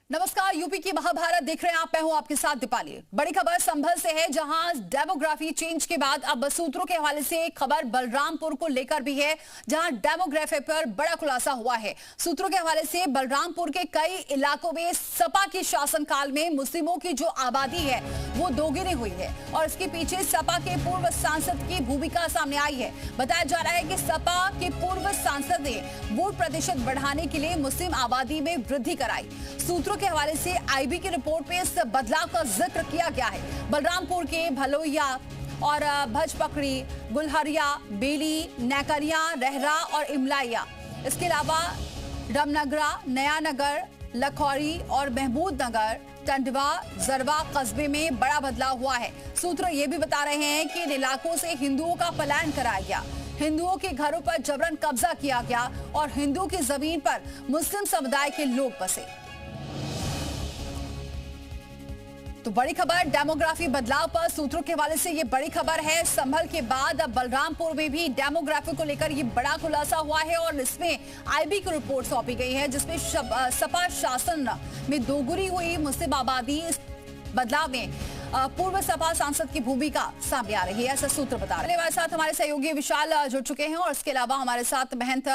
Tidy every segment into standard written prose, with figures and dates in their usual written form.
नमस्कार, यूपी की महाभारत देख रहे हैं आप। मैं हूं आपके साथ दीपाली। बड़ी खबर संभल से है, जहां डेमोग्राफी चेंज के बाद अब सूत्रों के हवाले से एक खबर बलरामपुर को लेकर भी है, जहां डेमोग्राफी पर बड़ा खुलासा हुआ है। सूत्रों के हवाले से बलरामपुर के कई इलाकों में सपा के शासनकाल में मुस्लिमों की जो आबादी है वो दोगुनी हुई है और इसके पीछे सपा के पूर्व सांसद की भूमिका सामने आई है। बताया जा रहा है कि सपा के पूर्व सांसद ने वोट प्रतिशत बढ़ाने के लिए मुस्लिम आबादी में वृद्धि कराई। सूत्रों के हवाले से आईबी की रिपोर्ट में इस बदलाव का जिक्र किया गया है। बलरामपुर के भलोइया और भजपकड़ी, गुलहरिया, बेली, नैकरिया, रहरा और इमलाइया, इसके अलावा रमनगरा, नयानगर, लखौरी और महमूद नगर, टंडवा, जरवा कस्बे में बड़ा बदलाव हुआ है। सूत्र ये भी बता रहे हैं कि इन इलाकों से हिंदुओं का पलायन कराया गया, हिंदुओं के घरों पर जबरन कब्जा किया गया और हिंदुओं की जमीन पर मुस्लिम समुदाय के लोग बसे। तो बड़ी खबर डेमोग्राफी बदलाव पर सूत्रों के हवाले से ये बड़ी खबर है। संभल के बाद अब बलरामपुर में भी डेमोग्राफी को लेकर ये बड़ा खुलासा हुआ है और इसमें आईबी की रिपोर्ट सौंपी गई है, जिसमें सपा शासन में दोगुनी हुई मुस्लिम आबादी। इस बदलाव में पूर्व सपा सांसद की भूमिका सामने आ रही है, ऐसा सूत्र बता रहे हैं। हमारे साथ हमारे सहयोगी विशाल जुड़ चुके हैं और इसके अलावा हमारे साथ महंत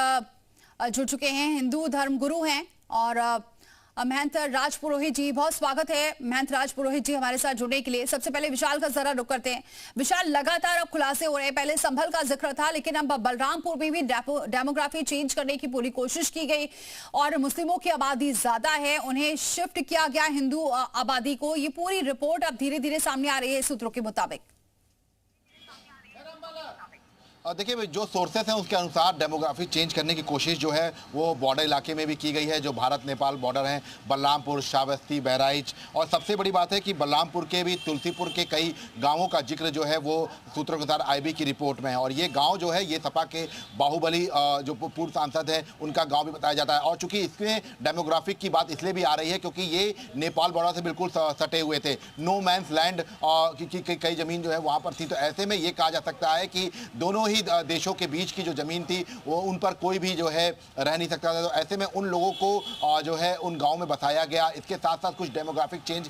जुड़ चुके हैं, हिंदू धर्म गुरु हैं और महंत राज पुरोहित जी। बहुत स्वागत है महंत राज पुरोहित जी हमारे साथ जुड़ने के लिए। सबसे पहले विशाल का जरा रुख करते हैं। विशाल, लगातार अब खुलासे हो रहे हैं, पहले संभल का जिक्र था लेकिन अब बलरामपुर में भी डेमोग्राफी चेंज करने की पूरी कोशिश की गई और मुस्लिमों की आबादी ज्यादा है, उन्हें शिफ्ट किया गया हिंदू आबादी को। ये पूरी रिपोर्ट अब धीरे धीरे सामने आ रही है सूत्रों के मुताबिक। देखिए, जो सोर्सेस हैं उसके अनुसार डेमोग्राफी चेंज करने की कोशिश जो है वो बॉर्डर इलाके में भी की गई है, जो भारत नेपाल बॉर्डर है, बलरामपुर, श्रावस्ती, बहराइच। और सबसे बड़ी बात है कि बलरामपुर के भी तुलसीपुर के कई गांवों का जिक्र जो है वो सूत्रों के अनुसार आईबी की रिपोर्ट में है। और ये गांव जो है ये सपा के बाहुबली जो पूर्व सांसद है उनका गाँव भी बताया जाता है। और चूंकि इसमें डेमोग्राफिक की बात इसलिए भी आ रही है क्योंकि ये नेपाल बॉर्डर से बिल्कुल सटे हुए थे, नो मैंस लैंड की कई जमीन जो है वहाँ पर थी। तो ऐसे में ये कहा जा सकता है कि दोनों ही देशों के बीच की जो जमीन थी वो उन पर कोई भी जो है रह नहीं सकता था। तो ऐसे में उन लोगों को जो है उन गांव में बसाया गया। इसके साथ साथ कुछ डेमोग्राफिक चेंज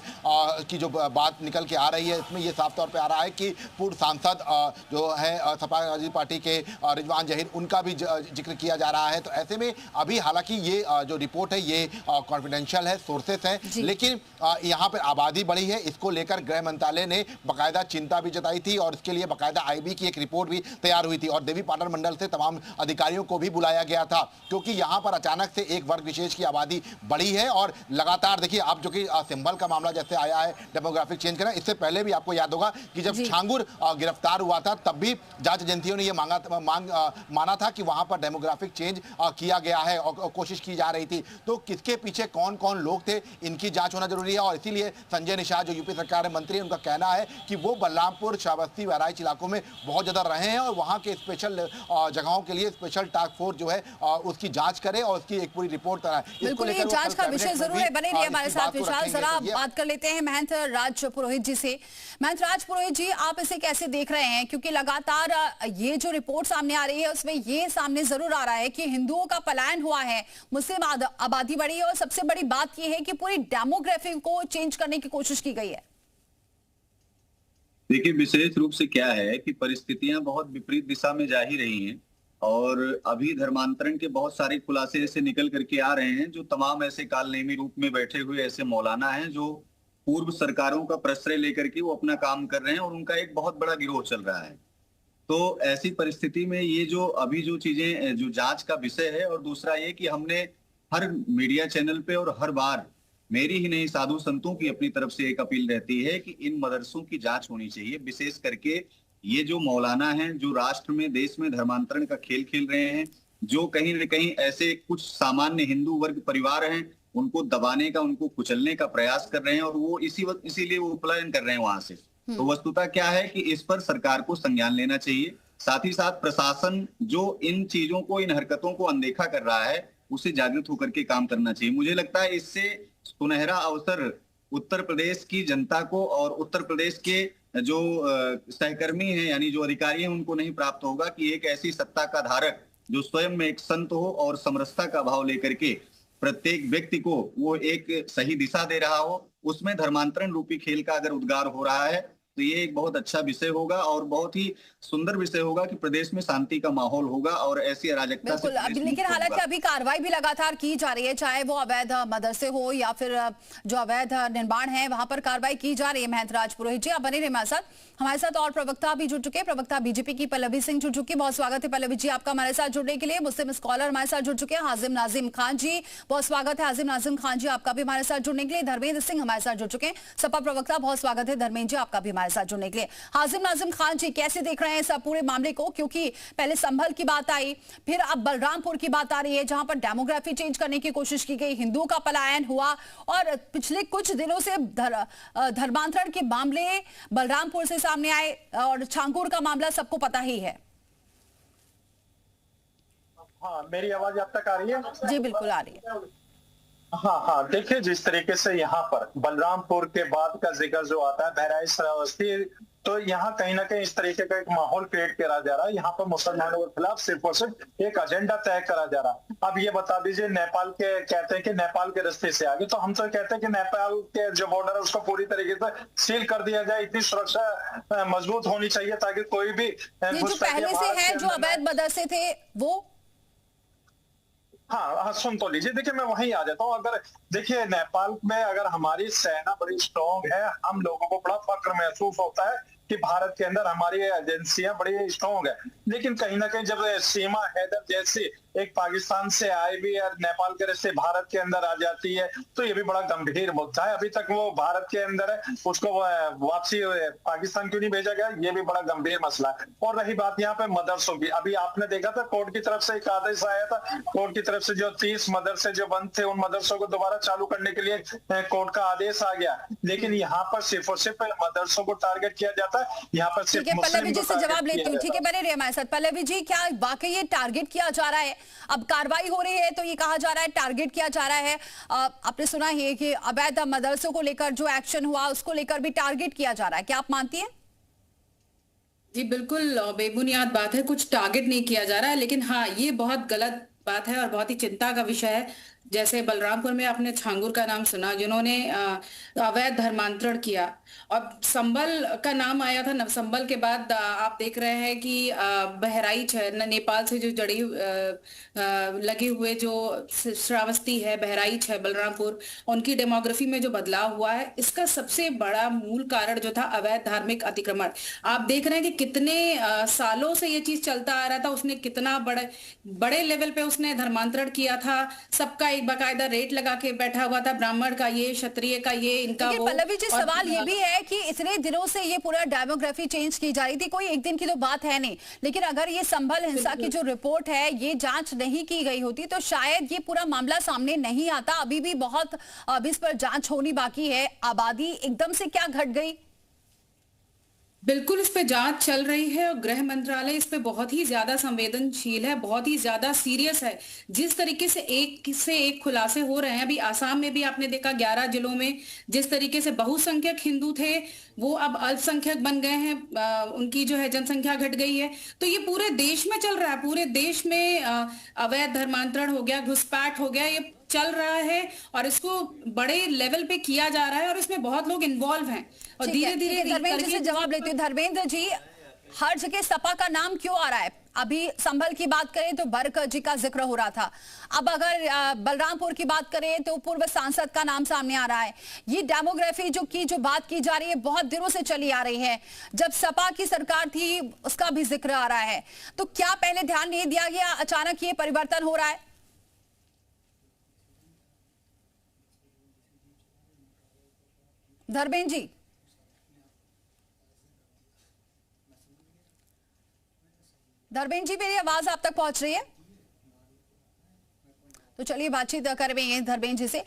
की जो बात निकल के आ रही है, इसमें ये साफ तौर पे आ रहा है कि पूर्व सांसद जो है सपा पार्टी के रिजवान जहीर, उनका भी जिक्र किया जा रहा है। तो ऐसे में अभी हालांकि ये जो रिपोर्ट है ये कॉन्फिडेंशियल है, सोर्सेस हैं, लेकिन यहाँ पर आबादी बढ़ी है, इसको लेकर गृह मंत्रालय ने बाकायदा चिंता भी जताई थी और इसके लिए बाकायदा आईबी की एक रिपोर्ट भी तैयार हुई थी और देवी पाटन मंडल से तमाम अधिकारियों को भी बुलाया गया था, क्योंकि यहां पर अचानक से एक वर्ग विशेष की आबादी बढ़ी है। और लगातार देखिए, आप जो कि संभल का मामला जैसे आया है डेमोग्राफिक चेंज करना, इससे पहले भी आपको याद होगा कि जब छांगुर गिरफ्तार हुआ था तब भी जांच एजेंसियों ने यह माना था कि वहां पर डेमोग्राफिक चेंज किया गया है और कोशिश की जा रही थी। तो किसके पीछे कौन कौन लोग थे, इनकी जांच होना जरूरी है। और इसीलिए संजय निषाद जो यूपी सरकार के मंत्री, उनका कहना है कि वो बलरामपुर, श्रावस्ती, बहराइच इलाकों में बहुत ज्यादा रहे हैं और वहां के स्पेशल जगहों के लिए स्पेशल टास्क फोर्स जो है उसकी जांच करे और उसकी एक पूरी रिपोर्ट तैयार। बिल्कुल, ये जांच का विषय जरूर है। बने रहिए हमारे साथ विशाल। जरा बात कर लेते हैं महंत राज पुरोहित जी से। महंत राज पुरोहित जी, आप इसे कैसे देख रहे हैं, क्योंकि लगातार ये जो रिपोर्ट सामने आ रही है उसमें ये सामने जरूर आ रहा है कि हिंदुओं का पलायन हुआ है, मुस्लिम आबादी बढ़ी है और सबसे बड़ी बात यह है कि पूरी डेमोग्राफी को चेंज करने की कोशिश की गई है। देखिए, विशेष रूप से क्या है कि परिस्थितियां बहुत विपरीत दिशा में जा ही रही हैं और अभी धर्मांतरण के बहुत सारे खुलासे ऐसे निकल करके आ रहे हैं, जो तमाम ऐसे कालनेमी रूप में बैठे हुए ऐसे मौलाना हैं जो पूर्व सरकारों का प्रश्रय लेकर के वो अपना काम कर रहे हैं और उनका एक बहुत बड़ा गिरोह चल रहा है। तो ऐसी परिस्थिति में ये जो अभी जो चीजें जो जांच का विषय है, और दूसरा ये कि हमने हर मीडिया चैनल पे और हर बार, मेरी ही नहीं साधु संतों की अपनी तरफ से एक अपील रहती है कि इन मदरसों की जांच होनी चाहिए। विशेष करके ये जो मौलाना हैं जो राष्ट्र में, देश में धर्मांतरण का खेल खेल रहे हैं, जो कहीं न कहीं ऐसे कुछ सामान्य हिंदू वर्ग परिवार हैं उनको दबाने का, उनको कुचलने का प्रयास कर रहे हैं और वो इसीलिए वो पलायन कर रहे हैं वहां से। तो वस्तुतः क्या है कि इस पर सरकार को संज्ञान लेना चाहिए। साथ ही साथ प्रशासन जो इन चीजों को, इन हरकतों को अनदेखा कर रहा है, उसे जागृत होकर के काम करना चाहिए। मुझे लगता है इससे सुनहरा अवसर उत्तर प्रदेश की जनता को और उत्तर प्रदेश के जो सहकर्मी हैं यानी जो अधिकारी हैं उनको नहीं प्राप्त होगा कि एक ऐसी सत्ता का धारक जो स्वयं में एक संत हो और समरसता का भाव लेकर के प्रत्येक व्यक्ति को वो एक सही दिशा दे रहा हो, उसमें धर्मांतरण रूपी खेल का अगर उद्गार हो रहा है तो ये एक बहुत अच्छा विषय होगा और बहुत ही सुंदर विषय होगा कि प्रदेश में शांति का माहौल होगा और ऐसी अराजकता से बिल्कुल। प्रदेश लेकिन मुक्त हालांकि होगा। अभी कार्रवाई भी लगातार की जा रही है, चाहे वो अवैध मदरसे हो या फिर जो अवैध निर्माण है वहां पर कार्रवाई की जा रही है। महेंद्रराज पुरोहित जी, आप बने रहे हमारे साथ और प्रवक्ता भी जुड़ चुके हैं। प्रवक्ता बीजेपी की पल्लवी सिंह जुड़ चुकी है। बहुत स्वागत है पल्लवी जी आपका हमारे साथ जुड़ने के लिए। मुस्लिम स्कॉलर हमारे साथ जुड़ चुके हैं हाजिम नाजिम खान जी, बहुत स्वागत है हाजिम नाजिम खान जी आपका भी हमारे साथ जुड़ने के लिए। धर्मेंद्र सिंह हमारे साथ जुड़ चुके हैं, सपा प्रवक्ता, बहुत स्वागत है धर्मेंद्र जी आपका भी हमारे साथ जुड़ने के लिए। हाजिम नाजिम खान जी, कैसे देख रहे हैं इस पूरे मामले को, क्योंकि पहले संभल की बात आई, फिर अब बलरामपुर की बात आ रही है जहां पर डेमोग्राफी चेंज करने की कोशिश की गई, हिंदुओं का पलायन हुआ और पिछले कुछ दिनों से धर्मांतरण के मामले बलरामपुर से सामने आए और छांगुर का मामला सबको पता ही है। हाँ, मेरी आवाज आप तक आ रही है? जी बिल्कुल आ रही है। हाँ, देखिए जिस तरीके से यहाँ पर बलरामपुर के बाद का जिक्र जो आता है बहराइच श्रावस्ती, तो यहाँ कहीं ना कहीं इस तरीके का एक माहौल क्रिएट करा जा रहा है। यहाँ पर मुसलमानों के खिलाफ सिर्फ और सिर्फ एक एजेंडा तय करा जा रहा है। अब ये बता दीजिए, नेपाल के कहते हैं कि नेपाल के रास्ते से आगे, तो हम तो कहते हैं कि नेपाल के जो बॉर्डर है उसको पूरी तरीके से सील कर दिया जाए। इतनी सुरक्षा मजबूत होनी चाहिए ताकि कोई भी जो पहले से है जो अवैध मदरसे थे वो। हाँ, सुन तो लीजिए। देखिए मैं वहीं आ जाता हूँ। अगर देखिए नेपाल में अगर हमारी सेना बड़ी स्ट्रॉन्ग है, हम लोगों को बड़ा फक्र महसूस होता है कि भारत के अंदर हमारी एजेंसियां बड़ी स्ट्रॉन्ग है, लेकिन कहीं ना कहीं जब सीमा हैदर जैसी एक पाकिस्तान से आई भी और नेपाल के रास्ते भारत के अंदर आ जाती है, तो ये भी बड़ा गंभीर मुद्दा है। अभी तक वो भारत के अंदर है, उसको वापसी पाकिस्तान क्यों नहीं भेजा गया, ये भी बड़ा गंभीर मसला है। और रही बात यहाँ पे मदरसों की, अभी आपने देखा था कोर्ट की तरफ से एक आदेश आया था, कोर्ट की तरफ से जो 30 मदरसे जो बंद थे उन मदरसों को दोबारा चालू करने के लिए कोर्ट का आदेश आ गया। लेकिन यहाँ पर सिर्फ और सिर्फ मदरसों को टारगेट किया जाता है, यहाँ पर सिर्फ पल्लवी जी से जवाब लेती हूँ। ठीक है, बने रहिए हमारे साथ। पल्लवी जी, क्या वाकई ये टारगेट किया जा रहा है? अब कार्रवाई हो रही है तो ये कहा जा रहा है टारगेट किया जा रहा है। आपने सुना है कि अवैध मदरसों को लेकर जो एक्शन हुआ उसको लेकर भी टारगेट किया जा रहा है, क्या आप मानती हैं? जी बिल्कुल बेबुनियाद बात है, कुछ टारगेट नहीं किया जा रहा है, लेकिन हाँ ये बहुत गलत बात है और बहुत ही चिंता का विषय है। जैसे बलरामपुर में आपने छांगुर का नाम सुना जिन्होंने अवैध धर्मांतरण किया, और संभल का नाम आया था। संभल के बाद आप देख रहे हैं कि बहराइच है, नेपाल से जो जड़ी लगे हुए जो श्रावस्ती है, बहराइच है, बलरामपुर, उनकी डेमोग्राफी में जो बदलाव हुआ है, इसका सबसे बड़ा मूल कारण जो था अवैध धार्मिक अतिक्रमण। आप देख रहे हैं कि कितने सालों से ये चीज चलता आ रहा था, उसने कितना बड़े लेवल पे उसने धर्मांतरण किया था, सबका एक बाकायदा रेट लगा के बैठा हुआ था, ब्राह्मण का ये, क्षत्रिय का ये, इनका वो। पल्लवी जी, सवाल ये भी है कि इतने दिनों से ये पूरा डेमोग्राफी चेंज की जा रही थी, कोई एक दिन की तो बात है नहीं, लेकिन अगर ये संभल हिंसा की जो रिपोर्ट है ये जांच नहीं की गई होती तो शायद ये पूरा मामला सामने नहीं आता। अभी भी बहुत इस पर जांच होनी बाकी है। आबादी एकदम से क्या घट गई? बिल्कुल इस पे जांच चल रही है और गृह मंत्रालय इस पे बहुत ही ज्यादा संवेदनशील है, बहुत ही ज्यादा सीरियस है। जिस तरीके से एक खुलासे हो रहे हैं, अभी आसाम में भी आपने देखा 11 जिलों में जिस तरीके से बहुसंख्यक हिंदू थे वो अब अल्पसंख्यक बन गए हैं, उनकी जो है जनसंख्या घट गई है। तो ये पूरे देश में चल रहा है, पूरे देश में अवैध धर्मांतरण हो गया, घुसपैठ हो गया, ये चल रहा है और इसको बड़े लेवल पे किया जा रहा है और इसमें बहुत लोग इन्वॉल्व हैं और धीरे धीरे धर्मेंद्र जी से जवाब लेती हूँ। धर्मेंद्र जी, हर जगह सपा का नाम क्यों आ रहा है? अभी संभल की बात करें तो बर्क जी का जिक्र हो रहा था, अब अगर बलरामपुर की बात करें तो पूर्व सांसद का नाम सामने आ रहा है। ये डेमोग्राफी जो बात की जा रही है बहुत दिनों से चली आ रही है, जब सपा की सरकार थी उसका भी जिक्र आ रहा है। तो क्या पहले ध्यान नहीं दिया गया, अचानक ये परिवर्तन हो रहा है? धर्मेंद्र जी, मेरी आवाज आप तक पहुंच रही है? तो चलिए बातचीत कर रहे हैं धर्मेंद्र जी से।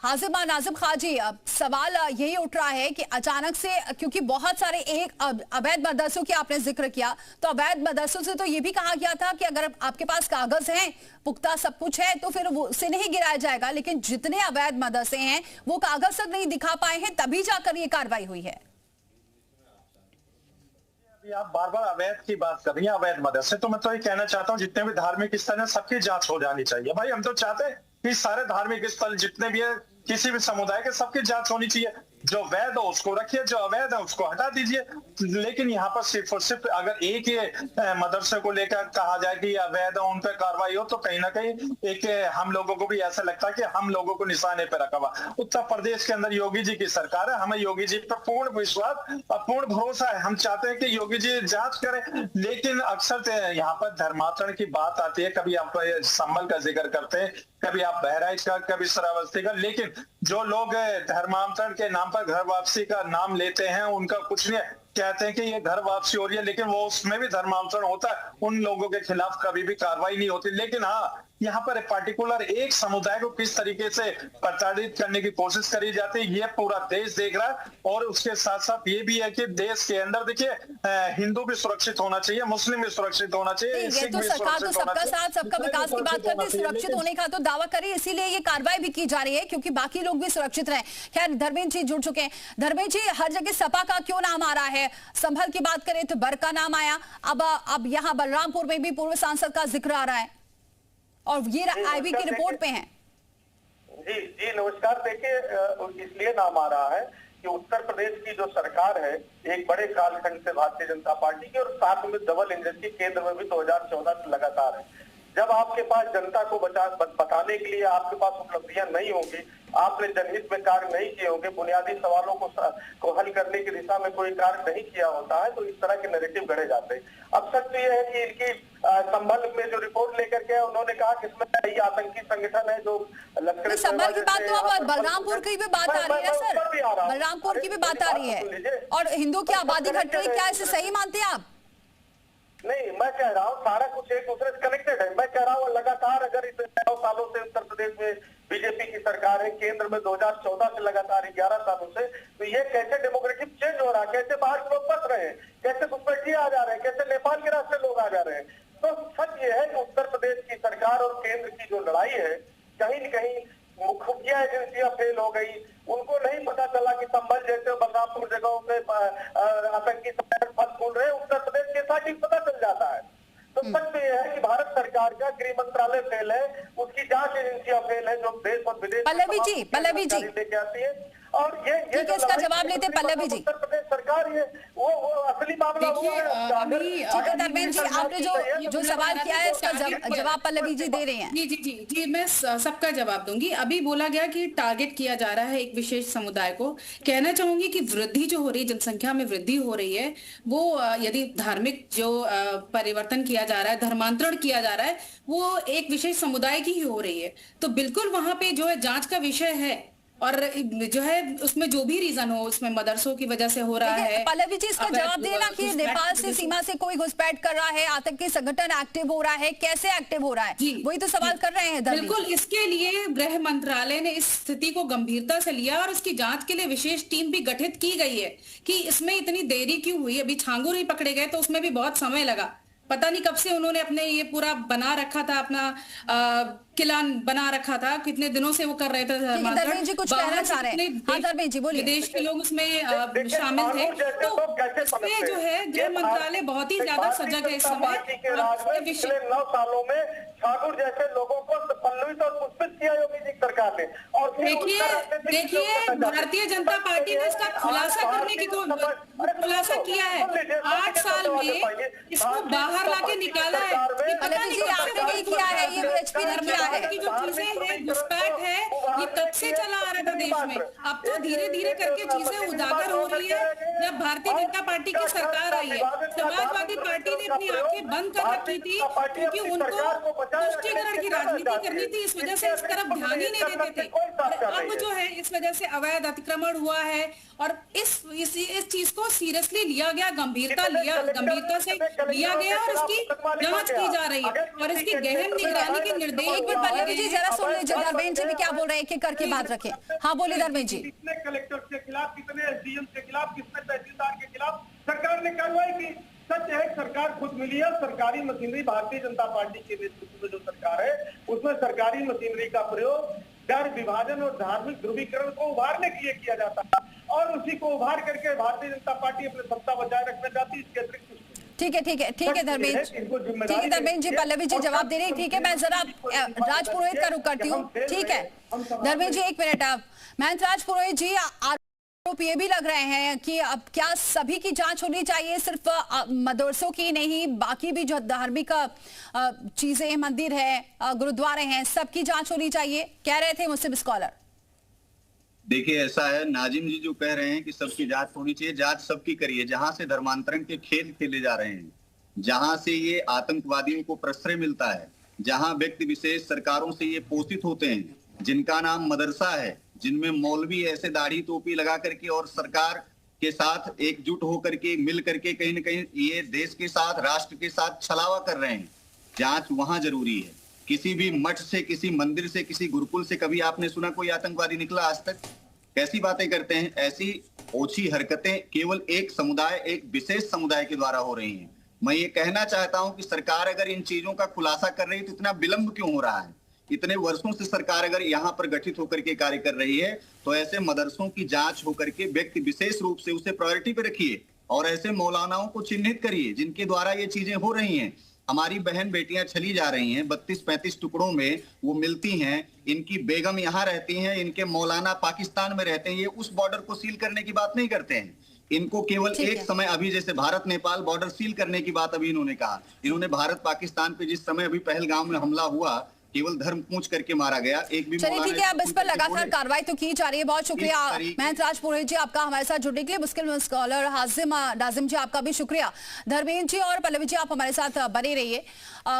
हाजिम नाजिम खान जी, सवाल यही उठ रहा है कि अचानक से, क्योंकि बहुत सारे एक अवैध मदरसों की आपने जिक्र किया, तो अवैध मदरसों से तो ये भी कहा गया था कि अगर आपके पास कागज हैं, पुख्ता सब कुछ है, तो फिर वो उसे नहीं गिराया जाएगा। लेकिन जितने अवैध मदरसे हैं वो कागज तक नहीं दिखा पाए हैं, तभी जाकर ये कार्रवाई हुई है। अभी आप बार बार अवैध की बात कर रही हैं, अवैध मदरसे, तो मैं तो ये कहना चाहता हूँ जितने भी धार्मिक स्थल हैं सबकी जांच हो जानी चाहिए। भाई हम तो चाहते हैं कि सारे धार्मिक स्थल जितने भी है किसी भी समुदाय के सबकी जांच होनी चाहिए। जो वैध हो उसको रखिए, जो अवैध है उसको हटा दीजिए। लेकिन यहाँ पर सिर्फ और सिर्फ अगर एक ही मदरसे को लेकर कहा जाए कि अवैध है, उन पर कार्रवाई हो, तो कहीं ना कहीं एक हम लोगों को भी ऐसा लगता है कि हम लोगों को निशाने पर रखा हुआ। उत्तर प्रदेश के अंदर योगी जी की सरकार है, हमें योगी जी पर पूर्ण विश्वास और पूर्ण भरोसा है। हम चाहते हैं कि योगी जी जांच करें, लेकिन अक्सर यहाँ पर धर्मांतरण की बात आती है। कभी आप संभल का जिक्र करते हैं, कभी आप बहराइच का, कभी श्रावस्ती का, लेकिन जो लोग धर्मांतरण के नाम पर घर वापसी का नाम लेते हैं उनका कुछ नहीं है। कहते हैं कि ये घर वापसी हो रही है, लेकिन वो उसमें भी धर्मांतरण होता है। उन लोगों के खिलाफ कभी भी कार्रवाई नहीं होती। लेकिन हाँ, यहाँ पर पर्टिकुलर एक समुदाय को किस तरीके से प्रताड़ित करने की कोशिश करी जाती है, ये पूरा देश देख रहा है। और उसके साथ साथ ये भी है कि देश के अंदर देखिए हिंदू भी सुरक्षित होना चाहिए, मुस्लिम भी सुरक्षित होना चाहिए, ये सिख तो भी सरकार तो सुरक्षित होना सबका चाहिए। साथ सबका विकास की बात करती है, सुरक्षित होने का तो दावा करी, इसीलिए ये कार्रवाई भी की जा रही है क्योंकि बाकी लोग भी सुरक्षित रहे। खैर, धर्मेंद्र जी जुड़ चुके हैं। धर्मेंद्र जी, हर जगह सपा का क्यों नाम आ रहा है? संभल की बात करें तो बर का नाम आया, अब यहाँ बलरामपुर में भी पूर्व सांसद का जिक्र आ रहा है और ये आईबी की रिपोर्ट पे है। जी जी नमस्कार। देखिए, इसलिए नाम आ रहा है कि उत्तर प्रदेश की जो सरकार है एक बड़े कालखंड से भारतीय जनता पार्टी की, और साथ में डबल इंजन की केंद्र में भी 2014 से लगातार है। जब आपके पास जनता को बताने के लिए आपके पास उपलब्धियां नहीं होंगी, आपने जनहित में कार्य नहीं किए होंगे, बुनियादी सवालों को हल करने की दिशा में कोई कार्य नहीं किया होता है, तो इस तरह के नैरेटिव गढ़े जाते हैं। अब सच तो यह है कि इनकी संभल में जो रिपोर्ट लेकर के उन्होंने कहा कि इसमें कई आतंकी संगठन है जो लश्कर संभल की बात तो अब बलरामपुर की भी बात आ रही है सर, बलरामपुर की भी बात आ रही है और हिंदू की आबादी घट रही, क्या इसे सही मानते हैं आप? नहीं, मैं कह रहा हूँ सारा कुछ एक दूसरे से कनेक्टेड है। मैं कह रहा हूँ लगातार अगर इस 9 सालों से उत्तर प्रदेश में बीजेपी की सरकार है, केंद्र में 2014 से लगातार 11 सालों से, तो ये कैसे डेमोक्रेटिक चेंज हो रहा है, कैसे बाहर लोग बस रहे हैं, कैसे घुसपैठिए आ जा रहे हैं, कैसे नेपाल के रास्ते लोग आ जा रहे हैं। तो सच ये है कि उत्तर प्रदेश की सरकार और केंद्र की जो लड़ाई है, कहीं न कहीं खुफिया एजेंसियां फेल हो गई। उनको नहीं पता चला कि संभल जैसे बलरामपुर जगहों पे आतंकी संगठन फल फूल रहे, उत्तर प्रदेश के साथ ही पता चल जाता है। तो सच में यह है कि भारत सरकार का गृह मंत्रालय फेल है, उसकी जांच एजेंसियां फेल है जो देश और विदेश पल्लवी जी लेके आती है। और ये ठीक है, इसका जवाब लेते पल्लवी जी। उत्तर प्रदेश सरकार ये वो असली मामला वो है। ठीक है धर्मेंद्र जी, आपने जो सवाल किया है उसका जवाब पल्लवी जी दे रहे हैं। जी जी जी जी, मैं सबका जवाब दूंगी। अभी बोला गया कि टारगेट किया जा रहा है एक विशेष समुदाय को। कहना चाहूंगी कि वृद्धि जो हो रही है, जनसंख्या में वृद्धि हो रही है, वो यदि धार्मिक जो परिवर्तन किया जा रहा है, धर्मांतरण किया जा रहा है, वो एक विशेष समुदाय की ही हो रही है। तो बिल्कुल वहां पे जो है जांच का विषय है, और जो है उसमें जो भी रीजन हो, उसमें मदरसों की वजह से हो रहा है। पल्लवी जी, इसका जवाब देना कि नेपाल से सीमा से कोई घुसपैठ कर रहा है, आतंकी संगठन एक्टिव हो रहा है, कैसे एक्टिव हो रहा है, वही तो सवाल कर रहे हैं। बिल्कुल, इसके लिए गृह मंत्रालय ने इस स्थिति को गंभीरता से लिया और उसकी जांच के लिए विशेष टीम भी गठित की गई है कि इसमें इतनी देरी क्यों हुई। अभी छांगुर ही पकड़े गए तो उसमें भी बहुत समय लगा, पता नहीं कब से उन्होंने अपने ये पूरा बना रखा था, अपना किला बना रखा था, कितने दिनों से वो कर रहे थे। धर्मेंद्र जी कुछ कहना चाह रहे हैं। हाँ धर्मेंद्र जी बोलिए। विदेश के लोग उसमें शामिल थे, तो उसमें जो है गृह मंत्रालय बहुत ही ज्यादा सजग है इस समय। 9 सालों में ठाकुर जैसे लोगों को पल्लवित और पुष्पित किया योगी जी सरकार ने। और देखिए भारतीय जनता पार्टी ने इसका खुलासा करने की खुलासा किया है। 8 साल में इसको बाहर लाके निकाला है। पल्लवी जी, आपने नहीं किया है, ये बीएचपी ने किया है। की जो चीजें हैं, घुसपैठ है, ये कब से चला आ रहा था देश में। अब तो धीरे धीरे करके चीजें उजागर हो रही है जब भारतीय जनता पार्टी की सरकार आई है। समाजवादी पार्टी ने अपनी आंखें बंद कर रखी थी क्योंकि उनको तुष्टीकरण की राजनीति करनी थी, इस वजह से इस तरफ ध्यान ही नहीं देते थे। अब जो है इस वजह से अवैध अतिक्रमण हुआ है और इस चीज को सीरियसली लिया गया, गंभीरता से लिया गया और इसकी जांच की जा रही है और इसकी गहन निगरानी के निर्देश। एक मिनट पल्लवी जी, जरा सुन लीजिए धर्मेंद्र जी भी क्या बोल रहे हैं, एक करके बात रखें। हाँ बोलिए धर्मेंद्र जी। कितने कलेक्टर के खिलाफ, कितने एसडीएम के खिलाफ, कितने तहसीलदार के खिलाफ सरकार ने कार्रवाई की। सच है, सरकार खुद मिली है। सरकारी मशीनरी भारतीय जनता पार्टी के नेतृत्व में जो सरकार है उसमें सरकारी मशीनरी का प्रयोग डर, विभाजन और धार्मिक ध्रुवीकरण को उभारने के लिए किया जाता है और उसी को उभार करके भारतीय जनता पार्टी अपनी सत्ता बचाए रखना चाहती है। इसके अतिरिक्त ठीक है धर्मेंद्र, ठीक है धर्मेंद्र जी, पल्लवी जी जवाब दे रही, ठीक है, मैं जरा राज पुरोहित का रुख करती हूँ। ठीक है धर्मेंद्र जी, एक मिनट। आप महेंद्र राज पुरोहित जी, आरोप ये भी लग रहे हैं कि अब क्या सभी की जांच होनी चाहिए, सिर्फ मदरसों की नहीं, बाकी भी जो धार्मिक चीजें, मंदिर है, गुरुद्वारे हैं, सबकी जांच होनी चाहिए, कह रहे थे मुस्लिम स्कॉलर। देखिए ऐसा है, नाजिम जी जो कह रहे हैं कि सबकी जांच होनी चाहिए, जांच सबकी करिए। जहां से धर्मांतरण के खेल खेले जा रहे हैं, जहां से ये आतंकवादियों को प्रश्रय मिलता है, जहां व्यक्ति विशेष सरकारों से ये पोषित होते हैं, जिनका नाम मदरसा है, जिनमें मौलवी ऐसे दाढ़ी टोपी लगा करके और सरकार के साथ एकजुट होकर के मिल करके कहीं न कहीं ये देश के साथ, राष्ट्र के साथ छलावा कर रहे हैं, जांच वहां जरूरी है। किसी भी मठ से, किसी मंदिर से, किसी गुरुकुल से कभी आपने सुना कोई आतंकवादी निकला आज तक? कैसी बातें करते हैं? ऐसी ओछी हरकतें केवल एक समुदाय, एक विशेष समुदाय के द्वारा हो रही हैं। मैं ये कहना चाहता हूं कि सरकार अगर इन चीजों का खुलासा कर रही है तो इतना विलंब क्यों हो रहा है? इतने वर्षों से सरकार अगर यहाँ पर गठित होकर के कार्य कर रही है तो ऐसे मदरसों की जांच होकर के व्यक्ति विशेष रूप से उसे प्रायोरिटी पे रखिए और ऐसे मौलानाओं को चिन्हित करिए जिनके द्वारा ये चीजें हो रही हैं। हमारी बहन बेटियां चली जा रही हैं, 32-35 टुकड़ों में वो मिलती हैं, इनकी बेगम यहाँ रहती हैं, इनके मौलाना पाकिस्तान में रहते हैं। ये उस बॉर्डर को सील करने की बात नहीं करते हैं। इनको केवल एक समय, अभी जैसे भारत नेपाल बॉर्डर सील करने की बात अभी इन्होंने कहा, इन्होंने भारत पाकिस्तान पे जिस समय अभी पहलगाम में हमला हुआ, केवल धर्म पूछ करके मारा गया, एक भी चलिए ठीक है, अब इस पर लगातार कार्रवाई तो की जा रही है। बहुत शुक्रिया महेंद्र राज पुरोहित जी आपका हमारे साथ जुड़ने के लिए। मुस्लिम स्कॉलर नाजिम जी आपका भी शुक्रिया। धर्मेंद्र जी और पल्लवी जी आप हमारे साथ बने रहिए।